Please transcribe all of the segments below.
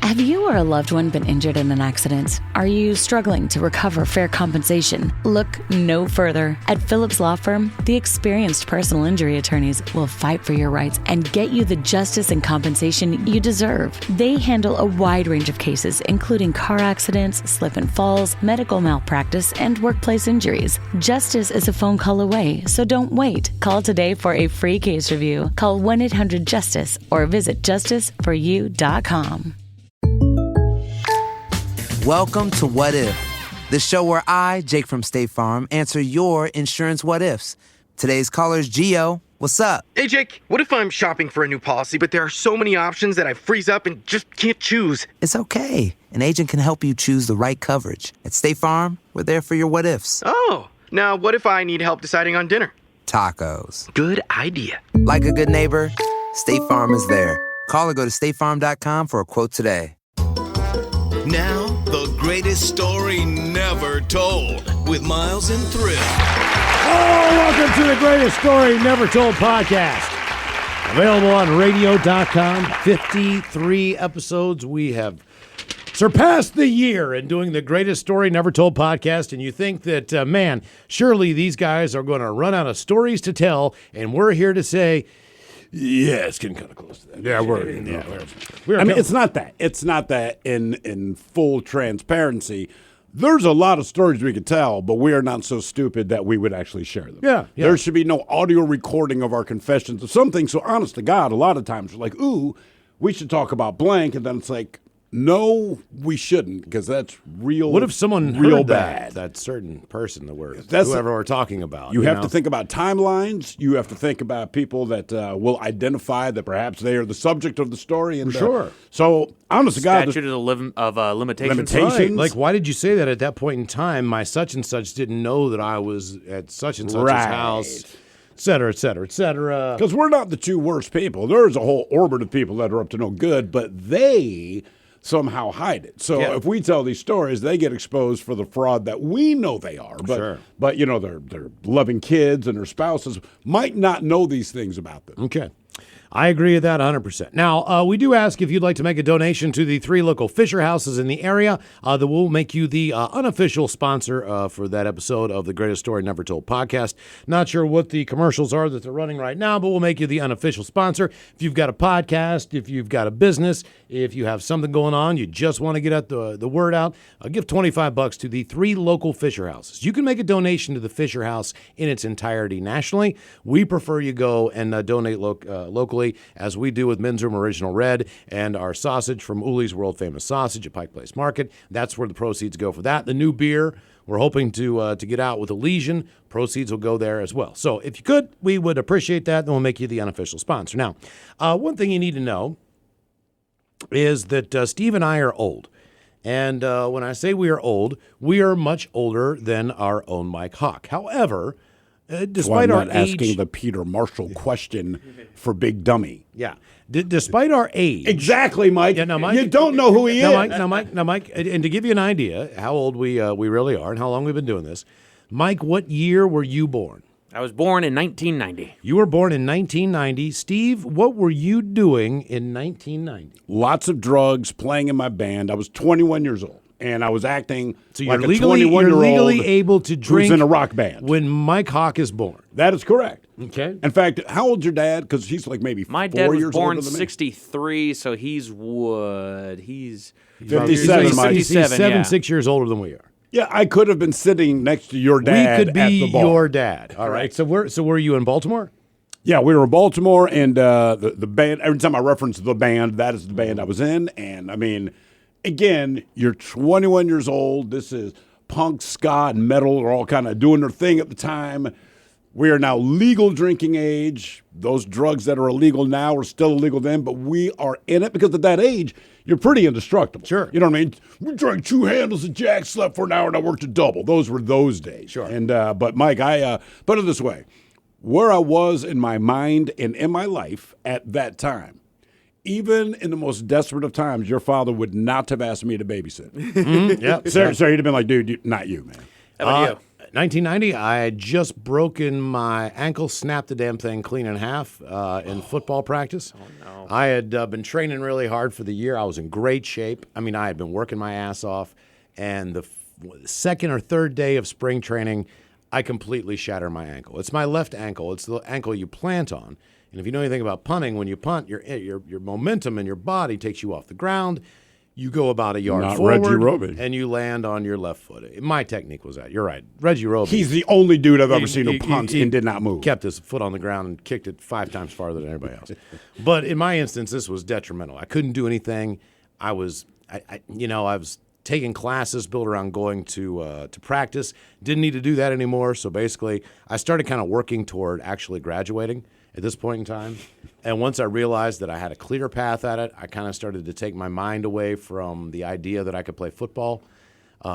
Have you or a loved one been injured in an accident? Are you struggling to recover fair compensation? Look no further. At Phillips Law Firm, the experienced personal injury attorneys will fight for your rights and get you the justice and compensation you deserve. They handle a wide range of cases, including car accidents, slip and falls, medical malpractice, and workplace injuries. Justice is a phone call away, so don't wait. Call today for a free case review. Call 1-800-JUSTICE or visit justiceforyou.com. Welcome to What If, the show where I, Jake from State Farm, answer your insurance what ifs. Today's caller is Gio. What's up? Hey, Jake, what if I'm shopping for a new policy, but there are so many options that I freeze up and just can't choose? It's okay. An agent can help you choose the right coverage. At State Farm, we're there for your what ifs. Oh, now what if I need help deciding on dinner? Tacos. Good idea. Like a good neighbor, State Farm is there. Call or go to statefarm.com for a quote today. Now, the greatest story never told with Miles and Thrill. Oh, welcome to the greatest story never told podcast. Available on radio.com. 53 episodes. We have surpassed the year in doing the greatest story never told podcast. And you think that, man, surely these guys are going to run out of stories to tell. And we're here to say, yeah, it's getting kind of close to that. Yeah, we're I mean, it's not that. It's not that in full transparency. There's a lot of stories we could tell, but we are not so stupid that we would actually share them. Yeah. There should be no audio recording of our confessions of something. So honest to God, a lot of times we're like, ooh, we should talk about blank. And then it's like, no, we shouldn't, because that's real. What if someone real heard bad? That certain person that whoever we're talking about. You have to think about timelines. You have to think about people that will identify that perhaps they are the subject of the story. And sure. So honest to God, statute of limitations. Right. Like, why did you say that at that point in time? My such and such didn't know that I was at such and such's house. Et cetera, et cetera, et cetera. Because we're not the two worst people. There's a whole orbit of people that are up to no good, but they somehow hide it. So if we tell these stories, they get exposed for the fraud that we know they are. But, but you know, their loving kids and their spouses might not know these things about them. Okay. I agree with that 100%. Now, we do ask if you'd like to make a donation to the 3 local Fisher houses in the area that will make you the unofficial sponsor for that episode of the Greatest Story Never Told podcast. Not sure what the commercials are that they're running right now, but we'll make you the unofficial sponsor. If you've got a podcast, if you've got a business, if you have something going on, you just want to get the word out, give $25 to the 3 local Fisher houses. You can make a donation to the Fisher House in its entirety nationally. We prefer you go and donate locally, as we do with Men's Room Original Red and our sausage from Uli's World Famous Sausage at Pike Place Market. That's where the proceeds go for that. The new beer we're hoping to get out with Elysian. Proceeds will go there as well. So if you could, we would appreciate that. Then we'll make you the unofficial sponsor. Now, one thing you need to know is that Steve and I are old. And when I say we are old, we are much older than our own Mike Hawk. However, despite our age, asking the Peter Marshall question for Big Dummy. Yeah. Despite our age. Exactly, Mike. Yeah, now, Mike. You don't know who he is. Now, Mike, and to give you an idea how old we really are and how long we've been doing this, Mike, what year were you born? I was born in 1990. You were born in 1990. Steve, what were you doing in 1990? Lots of drugs, playing in my band. I was 21 years old. And I was acting so like you're a 21-year-old you're legally able to drink who's in a rock band. When Mike Hawk is born. That is correct. Okay. In fact, how old's your dad? Because he's like maybe 4 My years dad was older born than me. 63, so he's what? He's 57, Mike. He's 6 years older than we are. Yeah, I could have been sitting next to your dad. We could be at the bar. your dad. All right. So were you in Baltimore? Yeah, we were in Baltimore, and the band. Every time I reference the band, that is the band I was in. And I mean, again, you're 21 years old. This is punk, ska, and metal are all kind of doing their thing at the time. We are now legal drinking age. Those drugs that are illegal now are still illegal then, but we are in it because at that age, you're pretty indestructible. Sure. You know what I mean? We drank 2 handles of Jack, slept for an hour, and I worked a double. Those were those days. Sure. And but Mike, I put it this way. Where I was in my mind and in my life at that time, even in the most desperate of times, your father would not have asked me to babysit. Yeah. Sir, he'd have been like, dude, not you, man. How about you? 1990, I had just broken my ankle, snapped the damn thing clean in half in football practice. Oh, no. I had been training really hard for the year. I was in great shape. I mean, I had been working my ass off. And the second or third day of spring training, I completely shatter my ankle. It's my left ankle. It's the ankle you plant on. And if you know anything about punting, when you punt, your momentum in your body takes you off the ground. You go about a yard forward, and you land on your left foot. My technique was that. You're right. Reggie Roby. He's the only dude I've ever seen who punts and did not move. Kept his foot on the ground and kicked it 5 times farther than everybody else. But in my instance, this was detrimental. I couldn't do anything. I was taking classes built around going to practice. Didn't need to do that anymore. So basically, I started kind of working toward actually graduating at this point in time. And once I realized that I had a clear path at it, I kind of started to take my mind away from the idea that I could play football.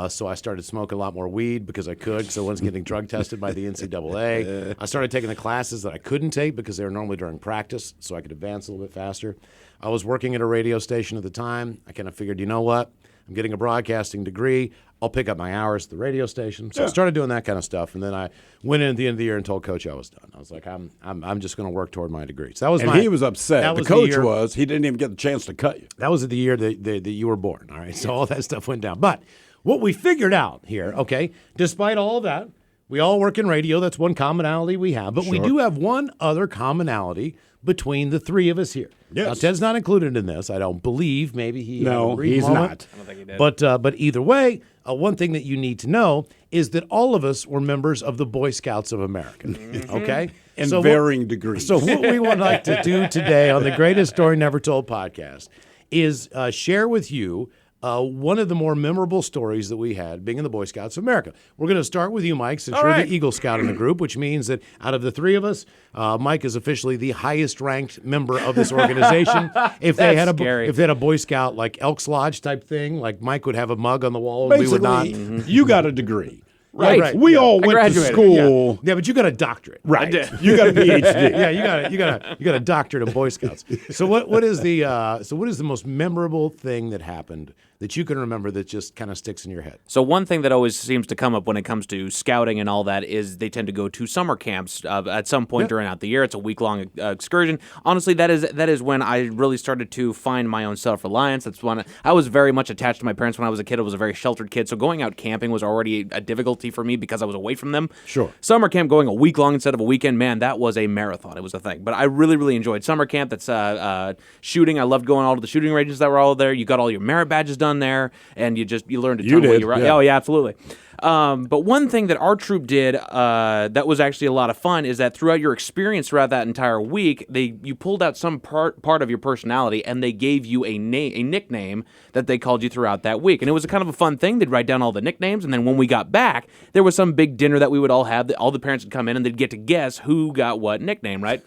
So I started smoking a lot more weed because I could, because I wasn't getting drug tested by the NCAA. I started taking the classes that I couldn't take because they were normally during practice, so I could advance a little bit faster. I was working at a radio station at the time. I kind of figured, you know what? I'm getting a broadcasting degree. I'll pick up my hours at the radio station. So I started doing that kind of stuff, and then I went in at the end of the year and told Coach I was done. I was like, I'm just going to work toward my degree. So that was he was upset. The coach was. He didn't even get the chance to cut you. That was the year that you were born. All right, so all that stuff went down. But what we figured out here, okay, despite all of that, we all work in radio. That's one commonality we have. But we do have one other commonality between the three of us here. Yes. Now, Ted's not included in this. I don't believe. Maybe he No, he's moment. not. I don't think he did. But either way, one thing that you need to know is that all of us were members of the Boy Scouts of America. Okay? In varying degrees. So what we would like to do today on the Greatest Story Never Told podcast is share with you one of the more memorable stories that we had being in the Boy Scouts of America. We're going to start with you, Mike, since you're the Eagle Scout in the group, which means that out of the three of us, Mike is officially the highest-ranked member of this organization. If they had a Boy Scout like Elks Lodge type thing, like Mike would have a mug on the wall, and we would not. You got a degree. Right. We all went to school. Yeah, but you got a doctorate. Right. I did. You got a PhD. Yeah, you got a doctorate in Boy Scouts. So what is the most memorable thing that happened that you can remember that just kind of sticks in your head? So one thing that always seems to come up when it comes to scouting and all that is they tend to go to summer camps at some point during the year. It's a week-long excursion. Honestly, that is when I really started to find my own self-reliance. That's when I was very much attached to my parents when I was a kid. I was a very sheltered kid, so going out camping was already a difficulty for me because I was away from them. Sure. Summer camp going a week long instead of a weekend, man, that was a marathon. It was a thing. But I really, really enjoyed summer camp. That's shooting. I loved going all to the shooting ranges that were all there. You got all your merit badges done there, and you learned a ton of what you were. Yeah. Oh yeah, absolutely. But one thing that our troop did that was actually a lot of fun is that throughout your experience throughout that entire week, you pulled out some part of your personality and they gave you a nickname that they called you throughout that week. And it was a kind of a fun thing. They'd write down all the nicknames, and then when we got back, there was some big dinner that we would all have. All the parents would come in and they'd get to guess who got what nickname, right?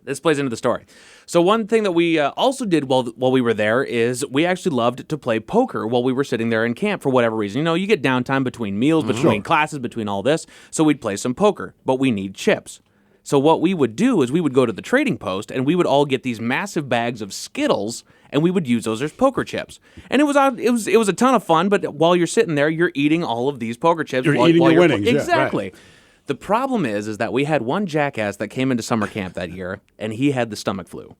This plays into the story. So one thing that we also did while we were there is we actually loved to play poker while we were sitting there in camp for whatever reason. You know, you get downtime between meals, between classes, between all this. So we'd play some poker, but we need chips. So what we would do is we would go to the trading post and we would all get these massive bags of Skittles and we would use those as poker chips. And it was a ton of fun, but while you're sitting there, you're eating all of these poker chips. You're eating your winnings. Exactly. Yeah, right. The problem is that we had one jackass that came into summer camp that year, and he had the stomach flu.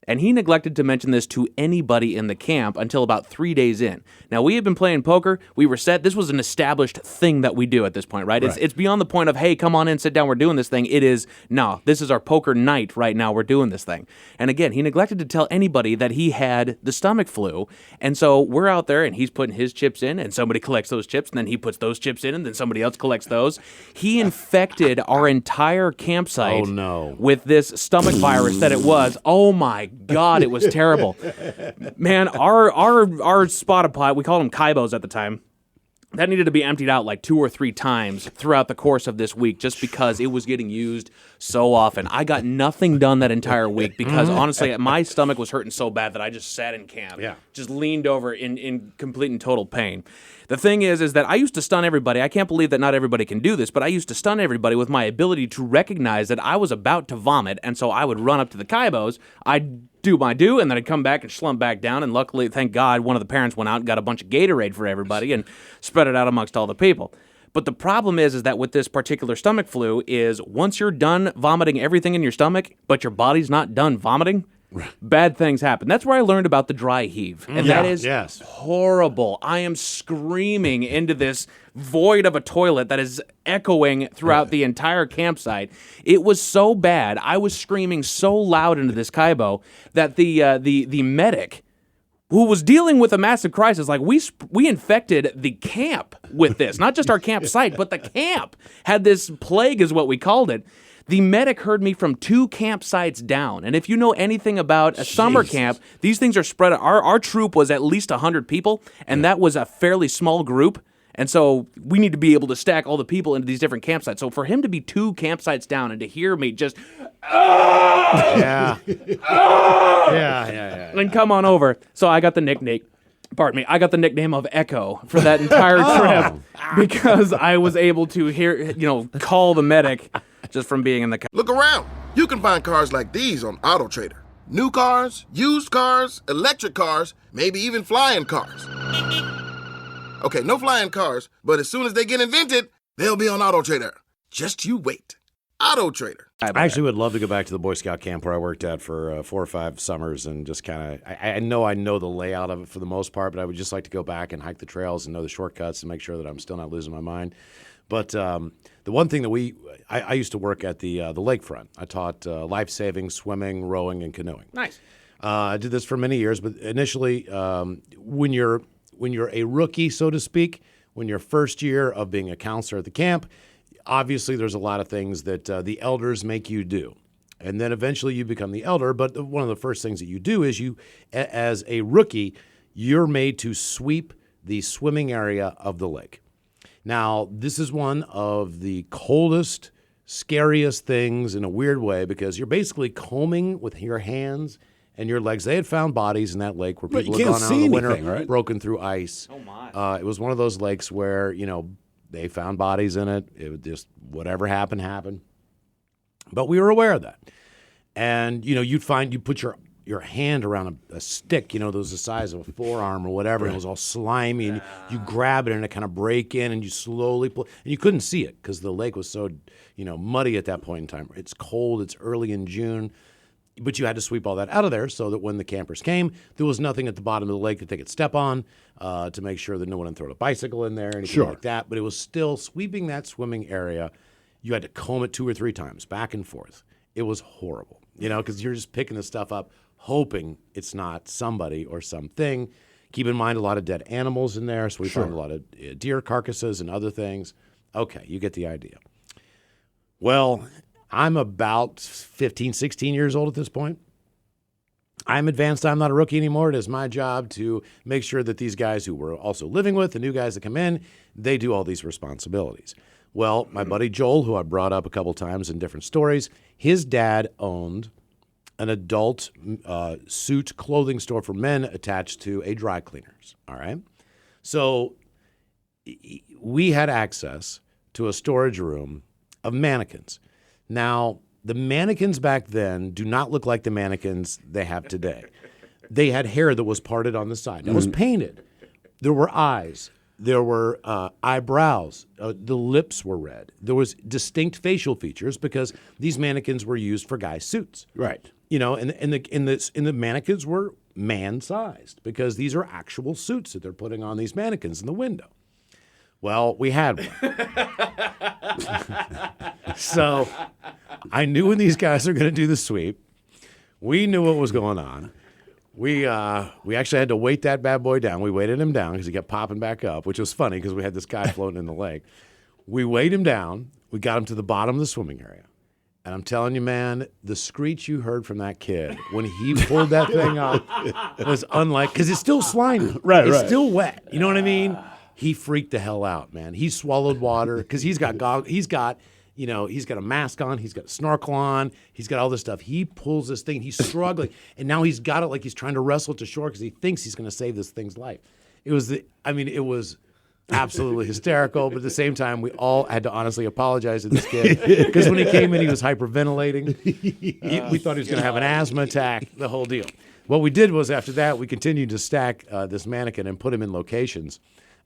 And he neglected to mention this to anybody in the camp until about 3 days in. Now, we had been playing poker. We were set. This was an established thing that we do at this point, right? It's beyond the point of, hey, come on in, sit down, we're doing this thing. It is, no, this is our poker night right now. We're doing this thing. And again, he neglected to tell anybody that he had the stomach flu. And so we're out there, and he's putting his chips in, and somebody collects those chips, and then he puts those chips in, and then somebody else collects those. He infected our entire campsite with this stomach virus that it was. Oh, my God, it was terrible. Man, our spotted pot, we called them kaibos at the time, that needed to be emptied out like 2 or 3 times throughout the course of this week just because it was getting used so often. I got nothing done that entire week because honestly, my stomach was hurting so bad that I just sat in camp, just leaned over in complete and total pain. The thing is that I used to stun everybody. I can't believe that not everybody can do this, but I used to stun everybody with my ability to recognize that I was about to vomit, and so I would run up to the kaibos, I'd do my do, and then I'd come back and slump back down, and luckily, thank God, one of the parents went out and got a bunch of Gatorade for everybody and spread it out amongst all the people. But the problem is that with this particular stomach flu is once you're done vomiting everything in your stomach, but your body's not done vomiting, bad things happen. That's where I learned about the dry heave. And that is horrible. I am screaming into this void of a toilet that is echoing throughout the entire campsite. It was so bad. I was screaming so loud into this Kaibo that the medic who was dealing with a massive crisis, like we infected the camp with this, not just our campsite, but the camp had this plague is what we called it. The medic heard me from 2 campsites down. And if you know anything about a summer camp, these things are spread. Our troop was at least 100 people, and that was a fairly small group. And so we need to be able to stack all the people into these different campsites. So for him to be 2 campsites down and to hear me just, Yeah. and come on over. So I got the nickname. Pardon me. I got the nickname of Echo for that entire trip because I was able to hear, call the medic just from being in the car. Look around. You can find cars like these on AutoTrader. New cars, used cars, electric cars, maybe even flying cars. Okay, no flying cars, but as soon as they get invented, they'll be on AutoTrader. Just you wait. AutoTrader. I actually would love to go back to the Boy Scout camp where I worked at for 4 or 5 summers and just kind of, I know the layout of it for the most part, but I would just like to go back and hike the trails and know the shortcuts and make sure that I'm still not losing my mind. But the one thing that I used to work at the lakefront. I taught life-saving, swimming, rowing, and canoeing. Nice. I did this for many years, but initially, when you're a rookie, so to speak, when your first year of being a counselor at the camp, obviously there's a lot of things that the elders make you do. And then eventually you become the elder, but one of the first things that you do is as a rookie, you're made to sweep the swimming area of the lake. Now, this is one of the coldest, scariest things in a weird way because you're basically combing with your hands and your legs. They had found bodies in that lake where people had gone out in the winter, right? broken through ice. Oh, my. It was one of those lakes where, they found bodies in it. It would just, whatever happened. But we were aware of that. And, you'd put your hand around a stick, that was the size of a forearm or whatever, and it was all slimy, and you grab it and it kind of break in, and you slowly pull, and you couldn't see it because the lake was so, muddy at that point in time. It's cold, it's early in June, but you had to sweep all that out of there so that when the campers came, there was nothing at the bottom of the lake that they could step on to make sure that no one had thrown a bicycle in there or anything like that. But it was still sweeping that swimming area. You had to comb it 2 or 3 times, back and forth. It was horrible, because you're just picking the stuff up, hoping it's not somebody or something. Keep in mind a lot of dead animals in there, so we found a lot of deer carcasses and other things. Okay, you get the idea. Well, I'm about 15, 16 years old at this point. I'm advanced. I'm not a rookie anymore. It is my job to make sure that these guys who we're also living with, the new guys that come in, they do all these responsibilities. Well, my buddy Joel, who I brought up a couple times in different stories, his dad owned an adult suit clothing store for men attached to a dry cleaners, all right? So we had access to a storage room of mannequins. Now, the mannequins back then do not look like the mannequins they have today. They had hair that was parted on the side. It was painted. There were eyes. There were eyebrows. The lips were red. There was distinct facial features because these mannequins were used for guys' suits. Right. And the mannequins were man-sized because these are actual suits that they're putting on these mannequins in the window. Well, we had one. So I knew when these guys were going to do the sweep. We knew what was going on. We actually had to weight that bad boy down. We weighted him down because he kept popping back up, which was funny because we had this guy floating in the lake. We weighed him down. We got him to the bottom of the swimming area. And I'm telling you, man, the screech you heard from that kid when he pulled that thing up was unlike, because it's still slimy. Right, it's right. still wet. You know what I mean? He freaked the hell out, man. He swallowed water because he's got a mask on, he's got a snorkel on, he's got all this stuff. He pulls this thing, he's struggling, and now he's got it like he's trying to wrestle it to shore because he thinks he's going to save this thing's life. It was absolutely hysterical, but at the same time, we all had to honestly apologize to this kid because when he came in, he was hyperventilating. We thought he was going to have an asthma attack, the whole deal. What we did was after that, we continued to stack this mannequin and put him in locations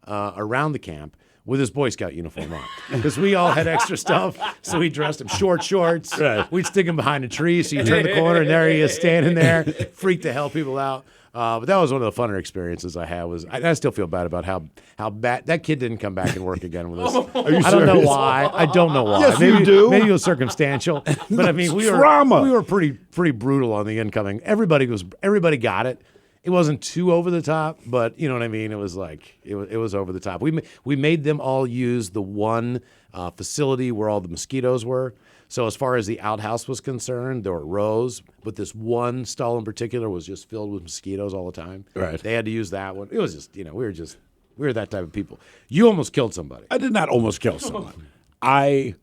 around the camp with his Boy Scout uniform on. Because we all had extra stuff, so we dressed him shorts. Right. We'd stick him behind a tree, so you turn the corner, and there he is standing there, freaked the hell people out. But that was one of the funner experiences I had. I still feel bad about how bad that kid didn't come back and work again with us. I don't know why. I don't know why. Yes, maybe, you do. Maybe it was circumstantial. But I mean, we were pretty brutal on the incoming. Everybody got it. It wasn't too over the top, but you know what I mean. It was like it was over the top. We made them all use the one facility where all the mosquitoes were. So as far as the outhouse was concerned, there were rows, but this one stall in particular was just filled with mosquitoes all the time. Right. They had to use that one. It was just, we were that type of people. You almost killed somebody. I did not almost kill someone. I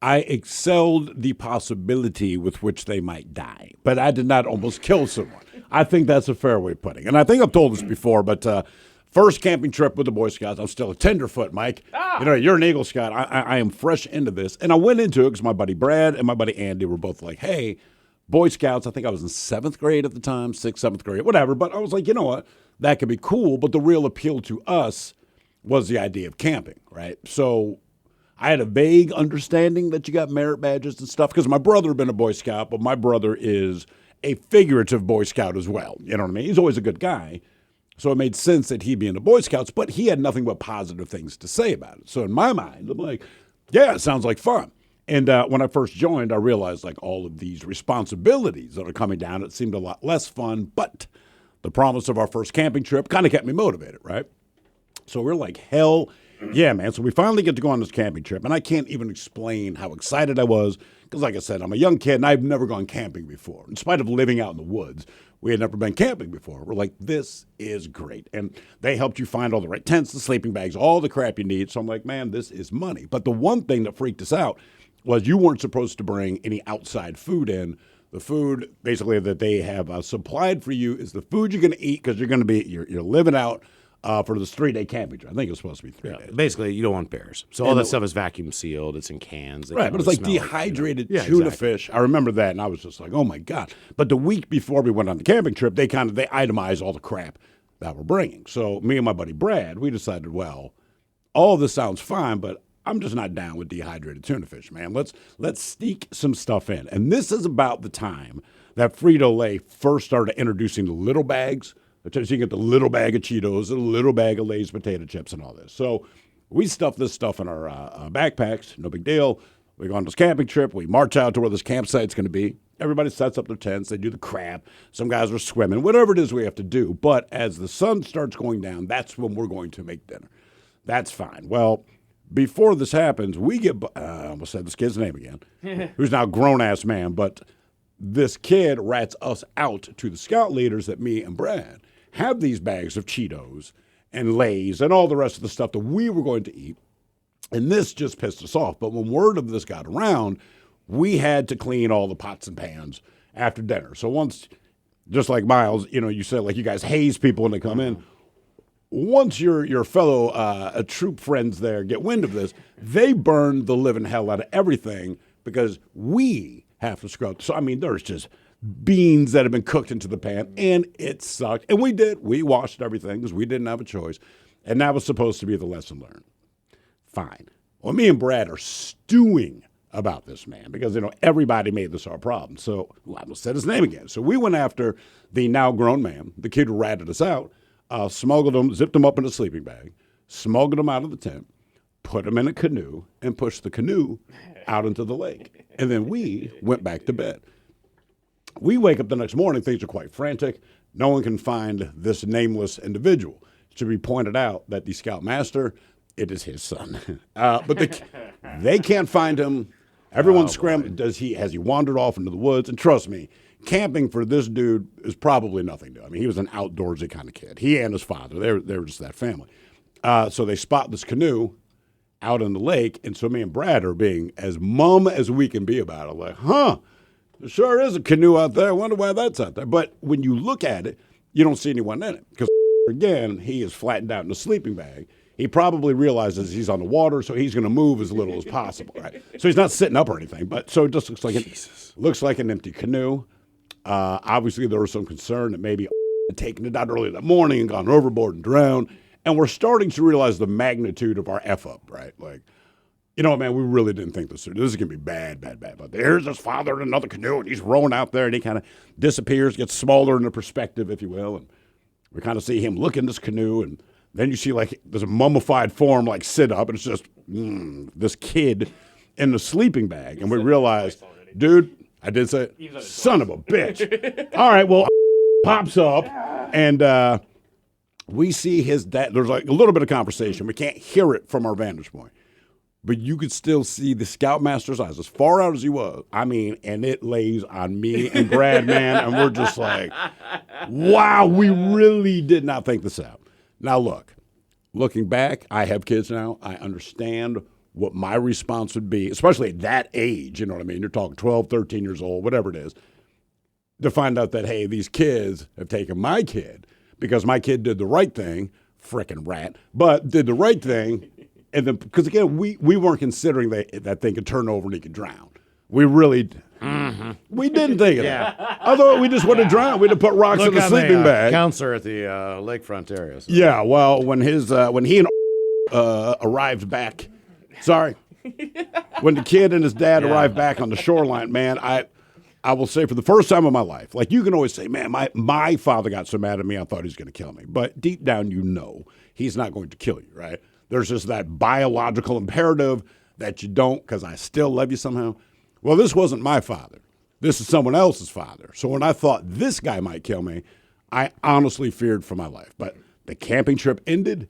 excelled the possibility with which they might die, but I did not almost kill someone. I think that's a fair way of putting it. And I think I've told this before, but first camping trip with the Boy Scouts, I'm still a tenderfoot, Mike. You're an Eagle Scout. I am fresh into this. And I went into it because my buddy Brad and my buddy Andy were both like, hey, Boy Scouts. I think I was in 7th grade at the time, 6th, 7th grade, whatever. But I was like, you know what? That could be cool. But the real appeal to us was the idea of camping, right? So I had a vague understanding that you got merit badges and stuff because my brother had been a Boy Scout, but my brother is a figurative Boy Scout as well. You know what I mean? He's always a good guy. So it made sense that he'd be in the Boy Scouts, but he had nothing but positive things to say about it. So in my mind, I'm like, yeah, it sounds like fun. And when I first joined, I realized like all of these responsibilities that are coming down, it seemed a lot less fun, but the promise of our first camping trip kind of kept me motivated, right? So we're like, hell yeah, man. So we finally get to go on this camping trip, and I can't even explain how excited I was because, like I said, I'm a young kid, and I've never gone camping before. In spite of living out in the woods, we had never been camping before. We're like, this is great. And they helped you find all the right tents, the sleeping bags, all the crap you need. So I'm like, man, this is money. But the one thing that freaked us out was you weren't supposed to bring any outside food in. The food basically that they have supplied for you is the food you're going to eat because you're living out for this 3-day camping trip. I think it's supposed to be 3 days. Basically, you don't want bears. So all that stuff is vacuum sealed. It's in cans. Right, but it's like dehydrated tuna fish. I remember that, and I was just like, oh, my God. But the week before we went on the camping trip, they itemized all the crap that we're bringing. So me and my buddy Brad, we decided, well, all this sounds fine, but I'm just not down with dehydrated tuna fish, man. Let's sneak some stuff in. And this is about the time that Frito-Lay first started introducing the little bags. So you can get the little bag of Cheetos, a little bag of Lay's potato chips and all this. So we stuff this stuff in our backpacks, no big deal. We go on this camping trip. We march out to where this campsite's going to be. Everybody sets up their tents. They do the crap. Some guys are swimming, whatever it is we have to do. But as the sun starts going down, that's when we're going to make dinner. That's fine. Well, before this happens, we get, I almost said this kid's name again, who's now a grown-ass man, but this kid rats us out to the scout leaders that me and Brad have these bags of Cheetos and Lay's and all the rest of the stuff that we were going to eat. And this just pissed us off. But when word of this got around, we had to clean all the pots and pans after dinner. So once, just like Miles, you said, like you guys haze people when they come in. Once your fellow troop friends there get wind of this, they burn the living hell out of everything because we have to scrub. So, I mean, there's just beans that have been cooked into the pan, and it sucked. And we did. We washed everything because we didn't have a choice. And that was supposed to be the lesson learned. Fine. Well, me and Brad are stewing about this, man, because, everybody made this our problem. So I almost said his name again. So we went after the now grown man, the kid who ratted us out, smuggled him, zipped him up in a sleeping bag, smuggled him out of the tent, put him in a canoe, and pushed the canoe out into the lake. And then we went back to bed. We wake up the next morning, things are quite frantic. No one can find this nameless individual. It should be pointed out that the scoutmaster, it is his son. But they can't find him. Everyone's scrambling. Has he wandered off into the woods? And trust me, camping for this dude is probably nothing new. I mean, he was an outdoorsy kind of kid. He and his father, they were just that family. So they spot this canoe out in the lake, and so me and Brad are being as mum as we can be about it. Like, there sure is a canoe out there. I wonder why that's out there. But when you look at it, you don't see anyone in it. Because, again, he is flattened out in a sleeping bag. He probably realizes he's on the water, so he's going to move as little as possible, right? So he's not sitting up or anything. But so it just looks like an empty canoe. Obviously, there was some concern that maybe had taken it out early that morning and gone overboard and drowned. And we're starting to realize the magnitude of our F up, right? Like, man, we really didn't think this is going to be bad. But there's his father in another canoe, and he's rowing out there, and he kind of disappears, gets smaller in the perspective, if you will. And we kind of see him look in this canoe, and then you see, like, there's a mummified form, like, sit up, and it's just this kid in the sleeping bag. And we realize, dude, I did say it, son of a bitch. All right, well, pops up, and we see his dad. There's, like, a little bit of conversation. We can't hear it from our vantage point. But you could still see the Scoutmaster's eyes as far out as he was. I mean, and it lays on me and Brad, man, and we're just like, wow, we really did not think this out. Now, looking back, I have kids now. I understand what my response would be, especially at that age, you know what I mean? You're talking 12, 13 years old, whatever it is, to find out that, hey, these kids have taken my kid because my kid did the right thing, frickin' rat, but did the right thing. And then, because again, we weren't considering that thing could turn over and he could drown. We really, we didn't think of that. Although we just would have drowned, we'd have put rocks in the sleeping bag. Counselor at the lakefront area. So. Yeah, well, when he and arrived back, when the kid and his dad arrived back on the shoreline, man, I will say for the first time in my life, like you can always say, man, my father got so mad at me, I thought he was going to kill me. But deep down, he's not going to kill you, right? There's just that biological imperative that you don't, because I still love you somehow. Well, this wasn't my father. This is someone else's father. So when I thought this guy might kill me, I honestly feared for my life. But the camping trip ended.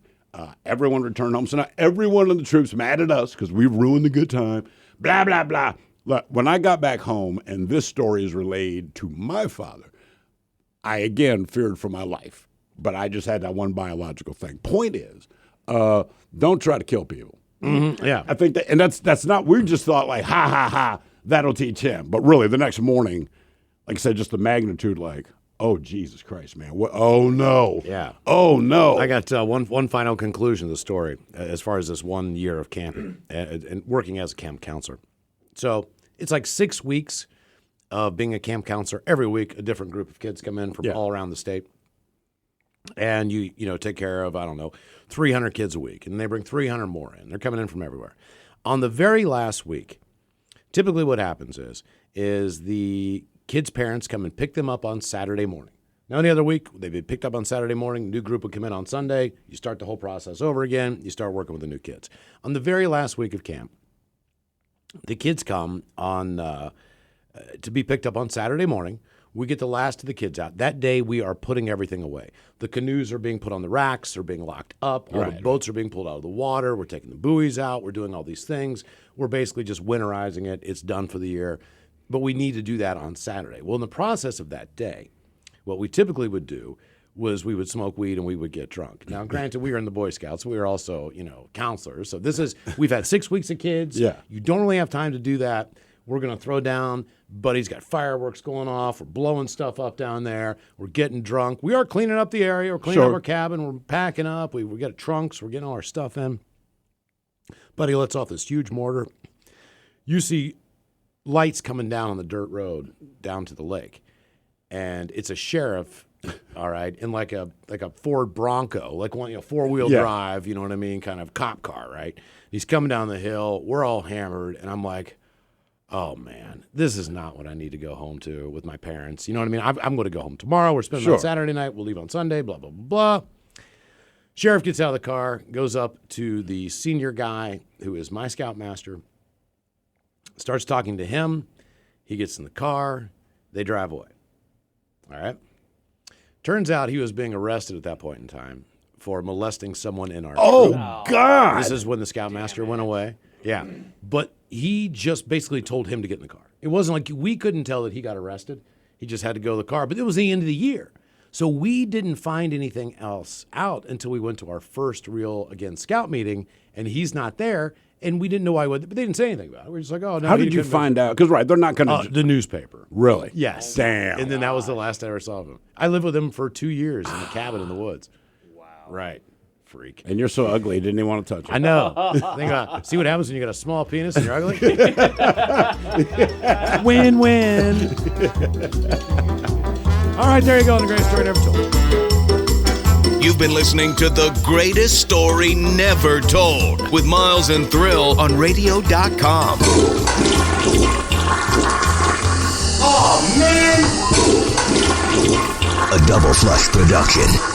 Everyone returned home. So now everyone in the troop's mad at us because we ruined the good time. Blah, blah, blah. Look, when I got back home and this story is relayed to my father, I again feared for my life. But I just had that one biological thing. Point is, don't try to kill people. Mm-hmm. Yeah. I think that, and that's not, we just thought like, ha, ha, ha, that'll teach him. But really, the next morning, like I said, just the magnitude, like, oh, Jesus Christ, man. Oh, no. Yeah. Oh, no. I got one final conclusion of the story as far as this 1 year of camping and working as a camp counselor. So it's like 6 weeks of being a camp counselor. Every week, a different group of kids come in from all around the state. And you take care of, 300 kids a week. And they bring 300 more in. They're coming in from everywhere. On the very last week, typically what happens is the kids' parents come and pick them up on Saturday morning. Now, any other week, they'd be picked up on Saturday morning. New group would come in on Sunday. You start the whole process over again. You start working with the new kids. On the very last week of camp, the kids come on to be picked up on Saturday morning. We get the last of the kids out. That day, we are putting everything away. The canoes are being put on the racks. They're being locked up. All the boats are being pulled out of the water. We're taking the buoys out. We're doing all these things. We're basically just winterizing it. It's done for the year. But we need to do that on Saturday. Well, in the process of that day, what we typically would do was we would smoke weed and we would get drunk. Now, granted, we were in the Boy Scouts. We were also, counselors. So we've had 6 weeks of kids. Yeah. You don't really have time to do that. We're going to throw down. Buddy's got fireworks going off. We're blowing stuff up down there. We're getting drunk. We are cleaning up the area. We're cleaning up our cabin. We're packing up. We got trunks. We're getting all our stuff in. Buddy lets off this huge mortar. You see lights coming down on the dirt road down to the lake. And it's a sheriff, all right, in like a Ford Bronco, like one, four-wheel drive, you know what I mean, kind of cop car, right? He's coming down the hill. We're all hammered. And I'm like, oh, man, this is not what I need to go home to with my parents. You know what I mean? I'm going to go home tomorrow. We're spending on Saturday night. We'll leave on Sunday, blah, blah, blah, blah. Sheriff gets out of the car, goes up to the senior guy who is my scoutmaster, starts talking to him. He gets in the car. They drive away. All right? Turns out he was being arrested at that point in time for molesting someone in our troop. God! This is when the scoutmaster went away. Yeah. But he just basically told him to get in the car. It wasn't like we couldn't tell that he got arrested. He just had to go to the car. But it was the end of the year. So we didn't find anything else out until we went to our first real, again, scout meeting, and he's not there, and we didn't know why. But they didn't say anything about it. We were just like, oh, no. How did you find out? Because, they're not going to. The newspaper. Really? Yes. Damn. And then that was the last I ever saw of him. I lived with him for 2 years in the cabin in the woods. Wow. Right. Freak. And you're so ugly, didn't even want to touch you. I know. Think about it. See what happens when you got a small penis and you're ugly? Win-win. All right, there you go. The greatest story ever told. You've been listening to The Greatest Story Never Told with Miles and Thrill on radio.com. Oh, man! A Double Flush production.